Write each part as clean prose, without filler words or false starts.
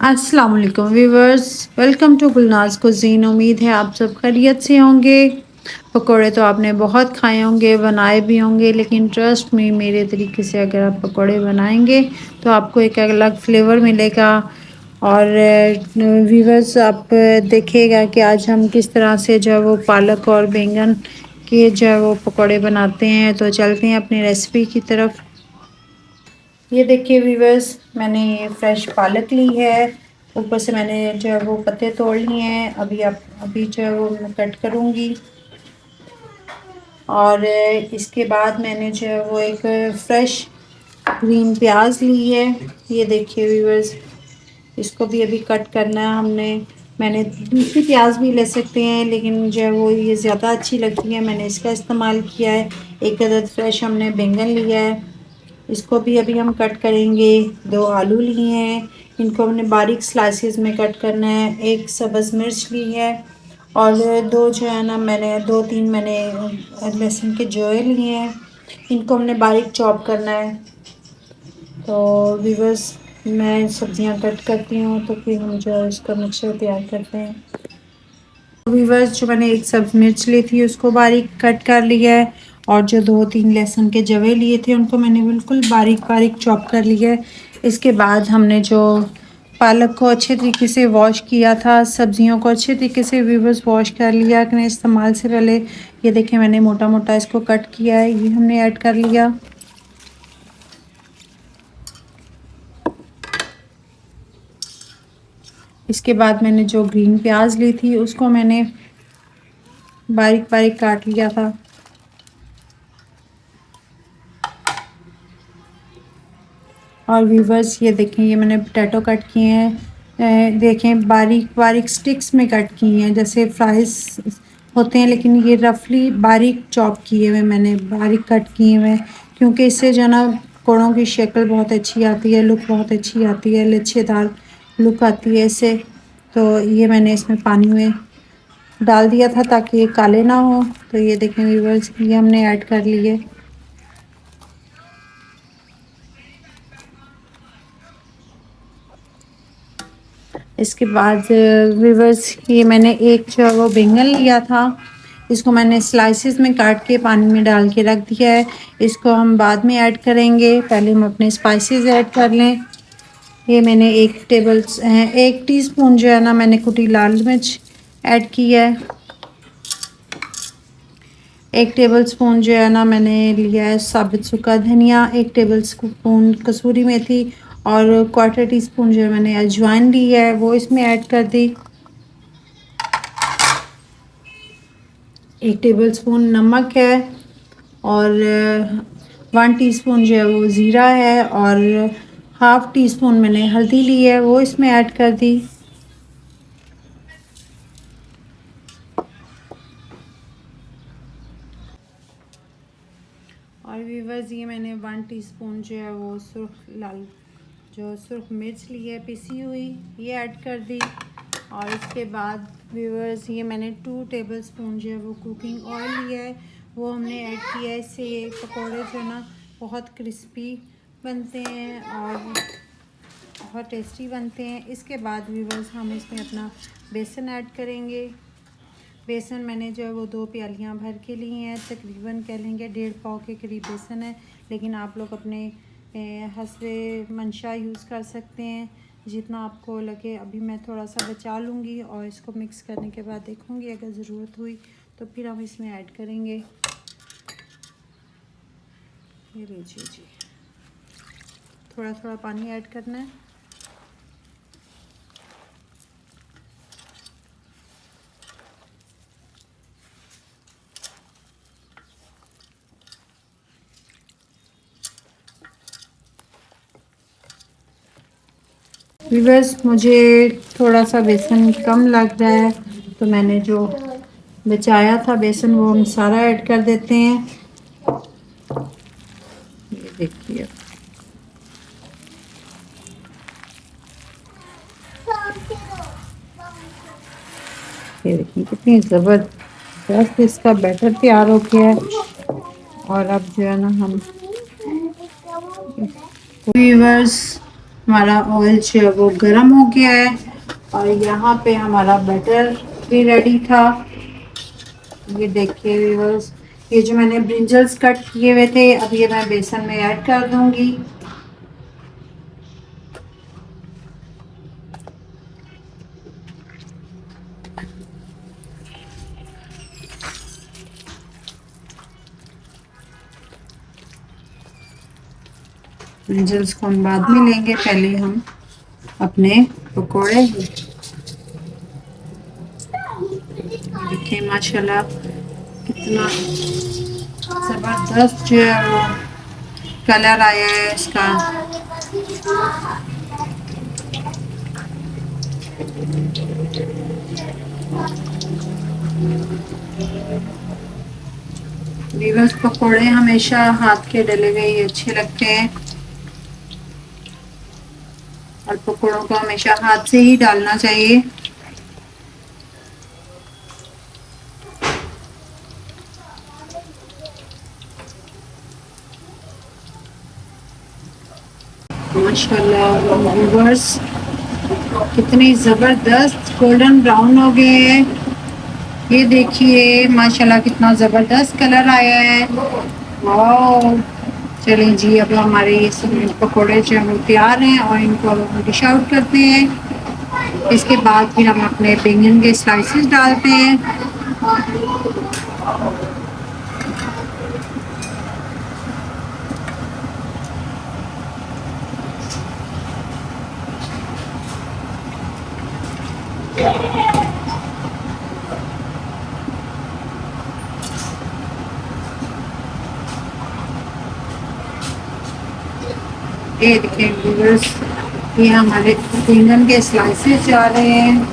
अस्सलाम वालेकुम viewers, welcome to Gulnaz cuisine. उम्मीद है आप सब खैरियत से होंगे। पकोड़े तो आपने बहुत खाए होंगे, बनाए भी होंगे, लेकिन ट्रस्ट में मेरे तरीके से अगर आप पकोड़े बनाएंगे तो आपको एक अलग फ्लेवर मिलेगा। और व्यूवर्स आप देखिएगा कि आज हम किस तरह से जो है वो पालक और बैंगन के जो है वो पकोड़े बनाते हैं। तो चलते हैं अपनी रेसिपी की तरफ। ये देखिए व्यूवर्स, मैंने ये फ्रेश पालक ली है। ऊपर से मैंने जो है वो पत्ते तोड़ लिए हैं। अभी जो है वो मैं कट करूँगी। और इसके बाद मैंने जो है वो एक फ्रेश ग्रीन प्याज ली है। ये देखिए व्यूवर्स, इसको भी अभी कट करना है हमने। मैंने दूसरी प्याज भी ले सकते हैं, लेकिन जो है वो ये ज़्यादा अच्छी लगती है, मैंने इसका इस्तेमाल किया है। एक अदद फ्रेश हमने बैंगन लिया है, इसको भी अभी हम कट करेंगे। 2 आलू लिए हैं, इनको हमने बारीक स्लाइसेस में कट करना है। एक सब्ज़ मिर्च ली है और 2 जो है ना मैंने 2-3 मैंने लहसुन के जोए लिए हैं, इनको हमने बारीक चॉप करना है। तो व्यूअर्स, मैं सब्जियां कट करती हूँ तो फिर हम जो है इसका मिक्सचर तैयार करते हैं। व्यूअर्स, जो मैंने एक सब्ज़ मिर्च ली थी उसको बारीक कट कर लिया है, और जो 2-3 लहसुन के जवे लिए थे उनको मैंने बिल्कुल बारीक बारीक चॉप कर लिया है। इसके बाद हमने जो पालक को अच्छे तरीके से वॉश किया था, सब्जियों को अच्छे तरीके से व्यूअर्स वॉश कर लिया अपने इस्तेमाल से पहले। ये देखें, मैंने मोटा मोटा इसको कट किया है, ये हमने ऐड कर लिया। इसके बाद मैंने जो ग्रीन प्याज ली थी उसको मैंने बारीक बारीक काट लिया था। और व्यूवर्स, ये देखें, ये मैंने पोटैटो कट किए हैं। देखें, बारीक बारीक स्टिक्स में कट किए हैं, जैसे फ्राइज होते हैं, लेकिन ये रफली बारीक चॉप किए हुए मैंने बारीक कट किए हुए हैं, क्योंकि इससे जो ना पकौड़ों की शक्ल बहुत अच्छी आती है, लुक बहुत अच्छी आती है, लच्छेदार लुक आती है इससे। तो ये मैंने इसमें पानी में डाल दिया था ताकि ये काले ना हो। तो ये देखें व्यूवर्स, ये हमने ऐड कर लिए। इसके बाद व्यूवर्स, ये मैंने एक जो है वो बैंगन लिया था, इसको मैंने स्लाइसेस में काट के पानी में डाल के रख दिया है। इसको हम बाद में ऐड करेंगे, पहले हम अपने स्पाइसेस ऐड कर लें। ये मैंने 1 टीस्पून जो है ना मैंने कुटी लाल मिर्च ऐड की है। 1 टेबल स्पून जो है ना मैंने लिया है साबुत सूखा धनिया। 1 टेबल स्पून कसूरी मेथी और 1/4 टीस्पून जो है मैंने अजवाइन ली है, वो इसमें ऐड कर दी। 1 टेबल स्पून नमक है, और 1 टीस्पून जो है वो ज़ीरा है, और 1/2 टीस्पून मैंने हल्दी ली है, वो इसमें ऐड कर दी। और व्यूवर्स, ये मैंने 1 टीस्पून जो है वो सुर्ख मिर्च ली है पिसी हुई, ये ऐड कर दी। और इसके बाद व्यूवर्स, ये मैंने 2 टेबल स्पून जो है वो कुकिंग ऑयल लिया है, वो हमने ऐड किया है। इससे ये पकौड़े जो है ना बहुत क्रिस्पी बनते हैं और बहुत टेस्टी बनते हैं। इसके बाद व्यूवर्स, हम इसमें अपना बेसन ऐड करेंगे। बेसन मैंने जो है वो 2 प्यालियाँ भर के ली हैं, तकरीबन कह लेंगे 1.5 पाव के करीब बेसन है, लेकिन आप लोग अपने हस्बे मंशा यूज़ कर सकते हैं जितना आपको लगे। अभी मैं थोड़ा सा बचा लूँगी और इसको मिक्स करने के बाद देखूँगी, अगर ज़रूरत हुई तो फिर हम इसमें ऐड करेंगे। ये लीजिए जी, थोड़ा थोड़ा पानी ऐड करना है। व्यूअर्स, मुझे थोड़ा सा बेसन कम लग रहा है, तो मैंने जो बचाया था बेसन वो हम सारा ऐड कर देते हैं। ये देखिए, ये देखिए कितनी ज़बरदस्त इसका बैटर तैयार हो गया है। और अब जो है ना हम व्यूअर्स, हमारा ऑयल जो है वो गर्म हो गया है और यहाँ पे हमारा बैटर भी रेडी था। ये देखिए व्यूअर्स, ये जो मैंने ब्रिंजल्स कट किए हुए थे अब ये मैं बेसन में ऐड कर दूंगी। ब्रिंजल्स को हम बाद में लेंगे, पहले हम अपने पकोड़े देखिए माशाल्लाह कितना ज़बरदस्त जो है वो कलर आया है इसका। व्यूअर्स, पकोड़े हमेशा हाथ के डले हुए ही अच्छे लगते हैं और पकोड़ों को हमेशा हाथ से ही डालना चाहिए। माशाल्लाह व्यूअर्स, कितनी ज़बरदस्त गोल्डन ब्राउन हो गए हैं। ये देखिए माशाल्लाह कितना ज़बरदस्त कलर आया है। वाह, चलें जी, अब हमारे ये सब पकौड़े जो हैं तैयार हैं और इनको हम डिश आउट करते हैं। इसके बाद फिर हम अपने बैंगन के स्लाइसेस डालते हैं। ये देखिए व्यूअर्स, ये हमारे बैंगन के स्लाइसेस जा रहे हैं।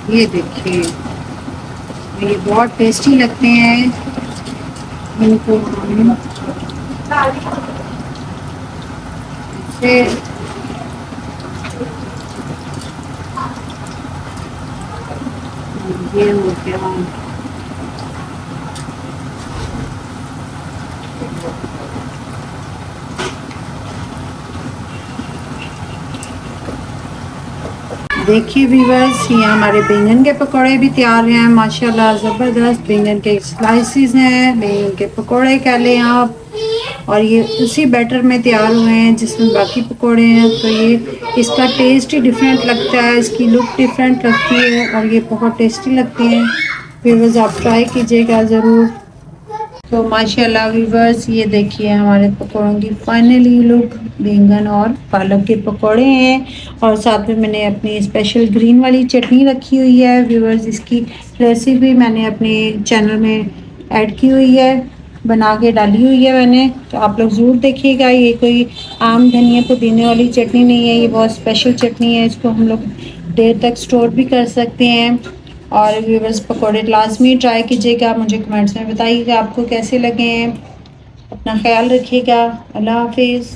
ये देखिए, ये बहुत टेस्टी लगते हैं। इनको हम से ये हो गया। देखिए व्यूअर्स, ये हमारे बैंगन के पकोड़े भी तैयार हैं। माशाल्लाह ज़बरदस्त बैंगन के स्लाइसेस हैं, बैंगन के पकोड़े कह लें आप। और ये उसी बैटर में तैयार हुए हैं जिसमें बाकी पकोड़े हैं। तो ये इसका टेस्ट ही डिफरेंट लगता है, इसकी लुक डिफरेंट लगती है और ये बहुत टेस्टी लगती हैं। व्यूअर्स, आप ट्राई कीजिएगा ज़रूर। तो माशाल्लाह व्यूअर्स, ये देखिए हमारे पकौड़ों की फाइनली लुक। बैंगन और पालक के पकौड़े हैं और साथ में मैंने अपनी स्पेशल ग्रीन वाली चटनी रखी हुई है। व्यूअर्स, इसकी रेसिपी मैंने अपने चैनल में ऐड की हुई है, बना के डाली हुई है मैंने, तो आप लोग ज़रूर देखिएगा। ये कोई आम धनिया पुदीने वाली चटनी नहीं है, ये बहुत स्पेशल चटनी है। इसको हम लोग देर तक स्टोर भी कर सकते हैं। और व्यूअर्स, पकौड़े लाजमी ट्राई कीजिएगा, मुझे कमेंट्स में बताइएगा आपको कैसे लगे हैं। अपना ख्याल रखिएगा। अल्लाह हाफिज़।